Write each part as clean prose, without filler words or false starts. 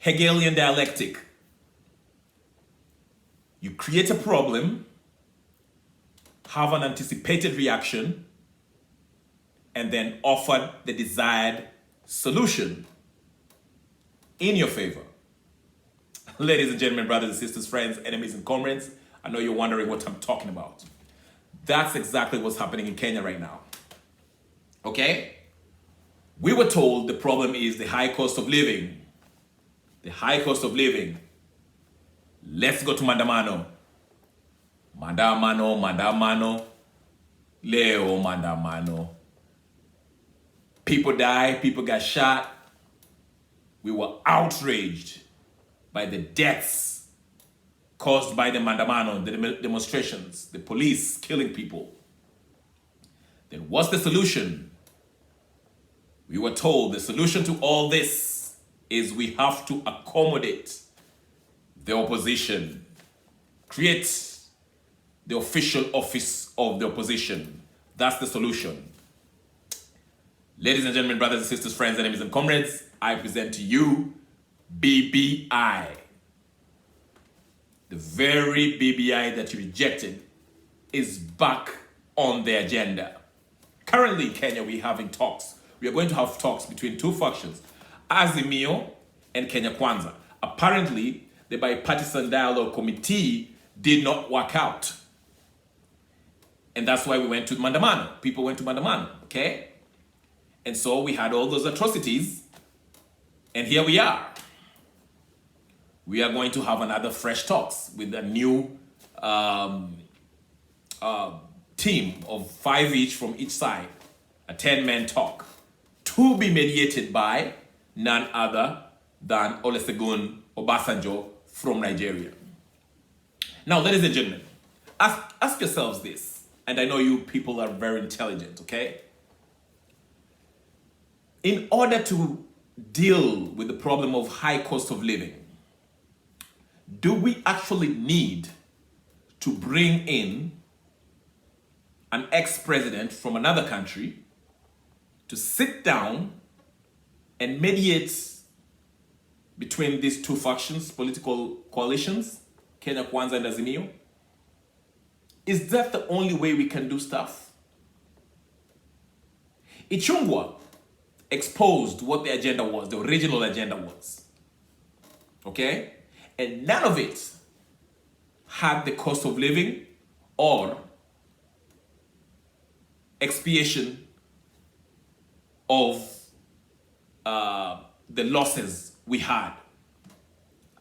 Hegelian dialectic. You create a problem, have an anticipated reaction, and then offer the desired solution in your favor. Ladies and gentlemen, brothers and sisters, friends, enemies and comrades, I know you're wondering what I'm talking about. That's exactly what's happening in Kenya right now. Okay? We were told the problem is the high cost of living. The high cost of living. Let's go to Mandamano. Mandamano. Leo Mandamano. People died, people got shot. We were outraged by the deaths caused by the Mandamano, the demonstrations, the police killing people. Then what's the solution? We were told the solution to all this is we have to accommodate the opposition, create the official office of the opposition. That's the solution. Ladies and gentlemen, brothers and sisters, friends, enemies and comrades, I present to you BBI. The very BBI that you rejected is back on the agenda. Currently in Kenya, we're having talks. We are going to have talks between two factions, Azimio and Kenya Kwanza. Apparently, the bipartisan dialogue committee did not work out. And that's why we went to Mandamano. People went to Mandamano, okay? And so we had all those atrocities, and here we are. We are going to have another fresh talks with a new team of 5 each from each side, a 10-man talk, to be mediated by none other than Olusegun Obasanjo from Nigeria. Now, ladies and gentlemen, ask yourselves this, and I know you people are very intelligent, okay? In order to deal with the problem of high cost of living, do we actually need to bring in an ex-president from another country to sit down and mediate between these two factions, political coalitions, Kenya Kwanza and Azimio? Is that the only way we can do stuff? Ichung'wah exposed what the agenda was, the original agenda was. Okay? And none of it had the cost of living or expiation of the losses we had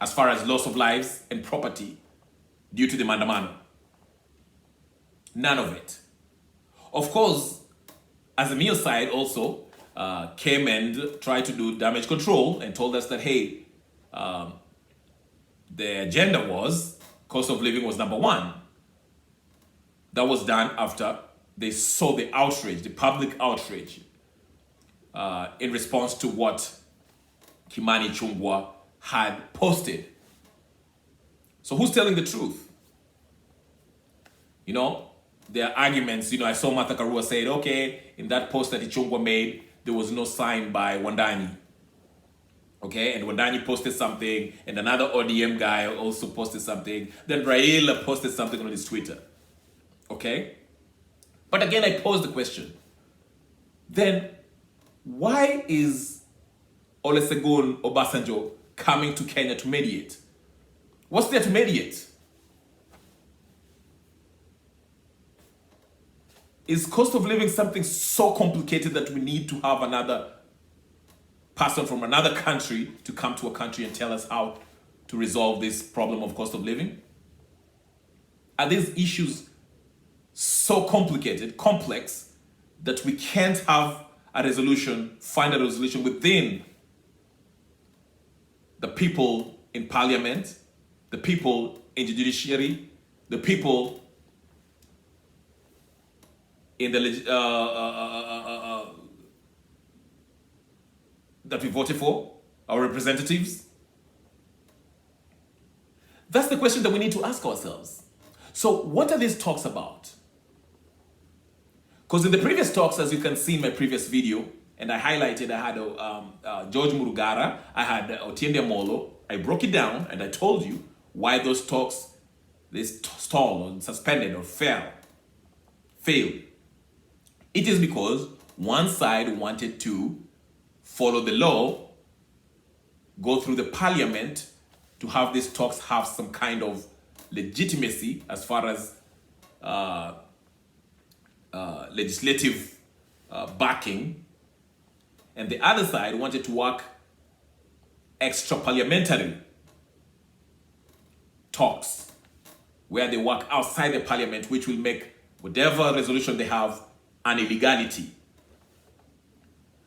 as far as loss of lives and property due to the Mandamano. None of it. Of course, Azimio side also came and tried to do damage control and told us that, hey, the agenda was cost of living was number one. That was done after they saw the outrage, the public outrage, in response to what Kimani Ichung'wah had posted. So who's telling the truth? You know, there are arguments. You know, I saw Martha Karua say, okay, in that post that Ichung'wah made, there was no sign by Wandani. Okay, and Wandani posted something, and another ODM guy also posted something. Then Raila posted something on his Twitter. Okay? But again, I pose the question. Then, why is Olusegun Obasanjo coming to Kenya to mediate? What's there to mediate? Is cost of living something so complicated that we need to have another person from another country to come to a country and tell us how to resolve this problem of cost of living? Are these issues so complicated, complex, that we can't have a resolution, find a resolution within the people in parliament, the people in the judiciary, the people in the that we voted for, our representatives? That's the question that we need to ask ourselves. So what are these talks about? Because in the previous talks, as you can see in my previous video, and I highlighted, I had George Murugara, I had Otiende Molo. I broke it down and I told you why those talks, they stalled or suspended or failed. It is because one side wanted to follow the law, go through the parliament to have these talks have some kind of legitimacy as far as legislative backing, and the other side wanted to work extra parliamentary talks where they work outside the parliament, which will make whatever resolution they have an illegality.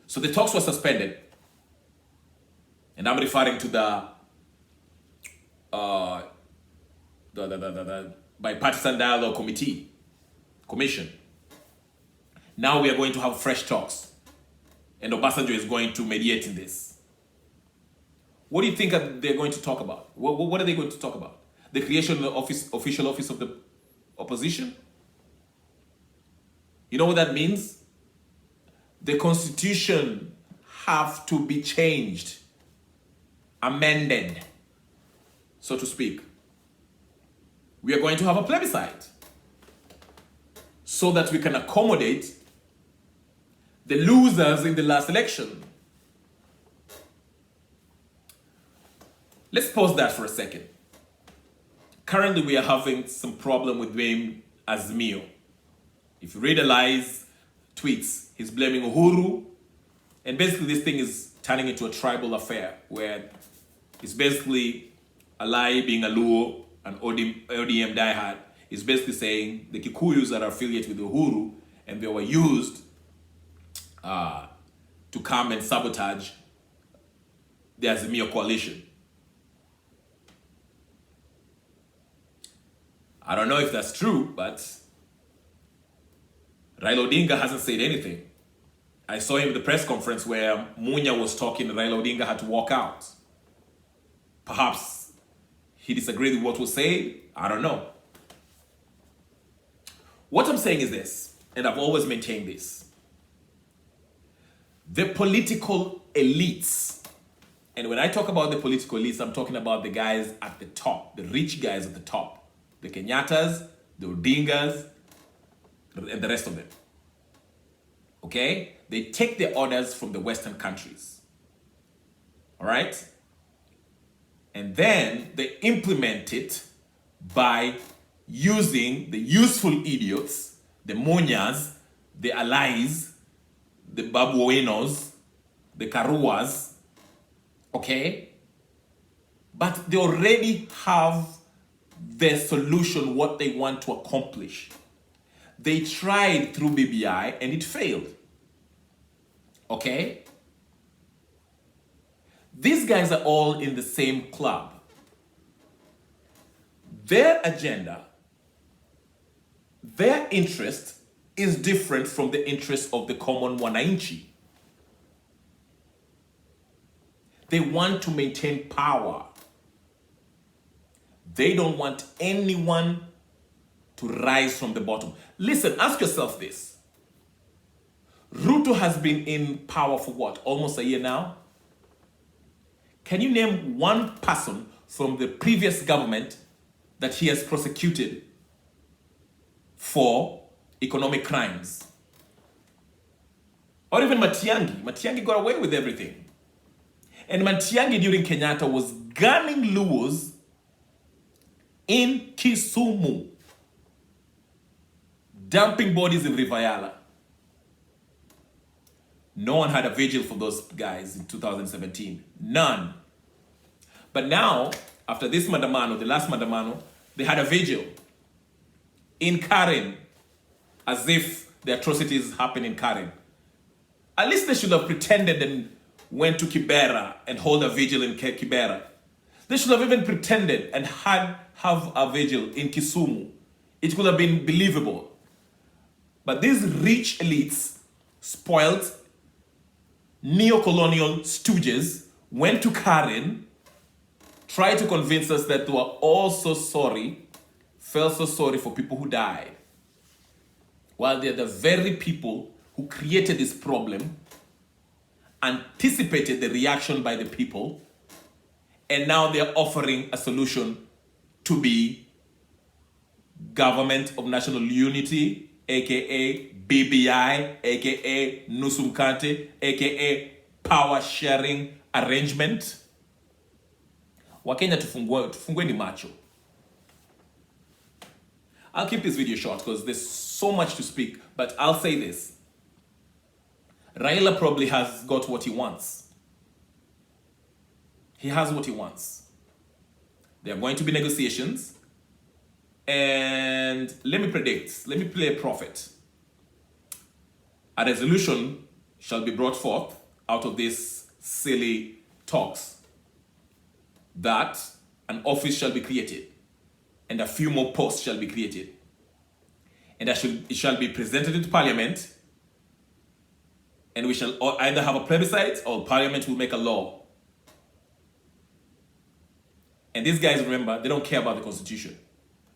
So the talks were suspended, and I'm referring to the bipartisan dialogue commission. Now we are going to have fresh talks, and Obasanjo is going to mediate in this. What do you think they're going to talk about? What are they going to talk about? The creation of the official office of the opposition? You know what that means? The constitution have to be changed, amended, so to speak. We are going to have a plebiscite so that we can accommodate the losers in the last election. Let's pause that for a second. Currently, we are having some problem with blame Azimio. If you read Eli's tweets, he's blaming Uhuru. And basically, this thing is turning into a tribal affair where it's basically Ali being a Luo, an ODM diehard, is basically saying the Kikuyus that are affiliated with Uhuru and they were used to come and sabotage the Azimio coalition. I don't know if that's true, but Raila Odinga hasn't said anything. I saw him at the press conference where Munya was talking and Raila Odinga had to walk out. Perhaps he disagreed with what was said. I don't know. What I'm saying is this, and I've always maintained this. The political elites, and when I talk about the political elites, I'm talking about the guys at the top, the rich guys at the top. The Kenyattas, the Odingas, and the rest of them. Okay? They take their orders from the Western countries. All right? And then they implement it by using the useful idiots, the Munyas, the Alais, the Babuenos, the Karuas. Okay? But they already have the solution, what they want to accomplish. They tried through BBI and it failed. Okay? These guys are all in the same club. Their agenda, their interest is different from the interest of the common wananchi. They want to maintain power. They don't want anyone to rise from the bottom. Listen, ask yourself this. Ruto has been in power for what? Almost a year now? Can you name one person from the previous government that he has prosecuted for economic crimes? Or even Matiang'i. Matiang'i got away with everything. And Matiang'i during Kenyatta was gunning Luos in Kisumu, dumping bodies in Rivayala. No one had a vigil for those guys in 2017. None. But now, after this Mandamano, the last Mandamano, they had a vigil in Karen, as if the atrocities happened in Karen. At least they should have pretended and went to Kibera and hold a vigil in Kibera. They should have even pretended and have a vigil in Kisumu. It could have been believable. But these rich elites, spoiled, neo-colonial stooges, went to Karen, tried to convince us that they were all so sorry, felt so sorry for people who died. While they're the very people who created this problem anticipated the reaction by the people, and now they're offering a solution to be Government of National Unity, aka BBI, aka Nusum Kante, aka Power Sharing Arrangement. Wakenya tufungueni macho. I'll keep this video short because there's so much to speak, but I'll say this. Raila probably has got what he wants. He has what he wants. There are going to be negotiations. And let me predict, let me play a prophet. A resolution shall be brought forth out of these silly talks, that an office shall be created and a few more posts shall be created. And it shall be presented into Parliament, and we shall either have a plebiscite or Parliament will make a law. And these guys, remember, they don't care about the Constitution.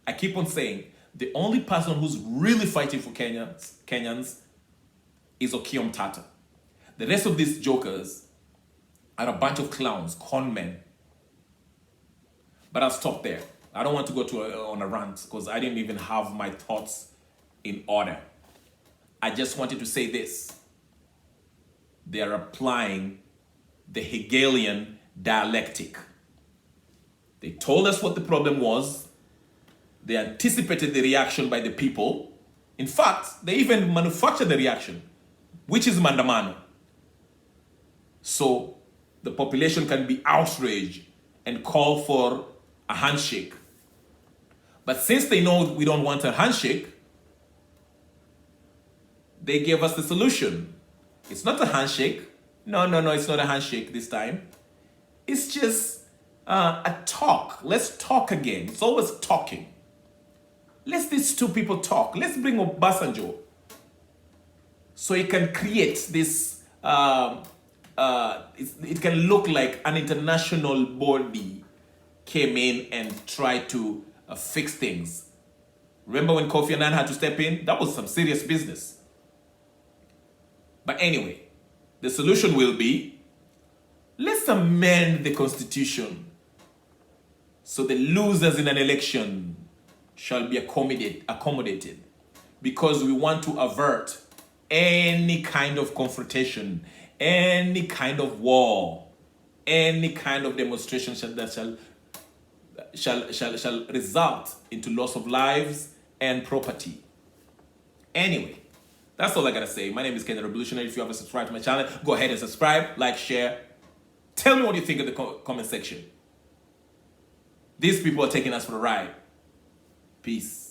I keep on saying, the only person who's really fighting for Kenyans is Okiya Mtata. The rest of these jokers are a bunch of clowns, con men. But I'll stop there. I don't want to go on a rant because I didn't even have my thoughts in order. I just wanted to say this. They are applying the Hegelian dialectic. They told us what the problem was. They anticipated the reaction by the people. In fact, they even manufactured the reaction, which is Mandamano. So the population can be outraged and call for a handshake. But since they know we don't want a handshake, they gave us the solution. It's not a handshake. No, it's not a handshake this time. It's just a talk. Let's talk again. It's always talking. Let's these two people talk. Let's bring Obasanjo so he can create this, it can look like an international body came in and tried to fix things. Remember when Kofi Annan had to step in? That was some serious business. But anyway, the solution will be, let's amend the Constitution so the losers in an election shall be accommodated, because we want to avert any kind of confrontation, any kind of war, any kind of demonstration that shall result into loss of lives and property. Anyway, that's all I gotta say. My name is Kenyan Revolutionary. If you haven't subscribed to my channel, go ahead and subscribe, like, share. Tell me what you think in the comment section. These people are taking us for a ride. Peace.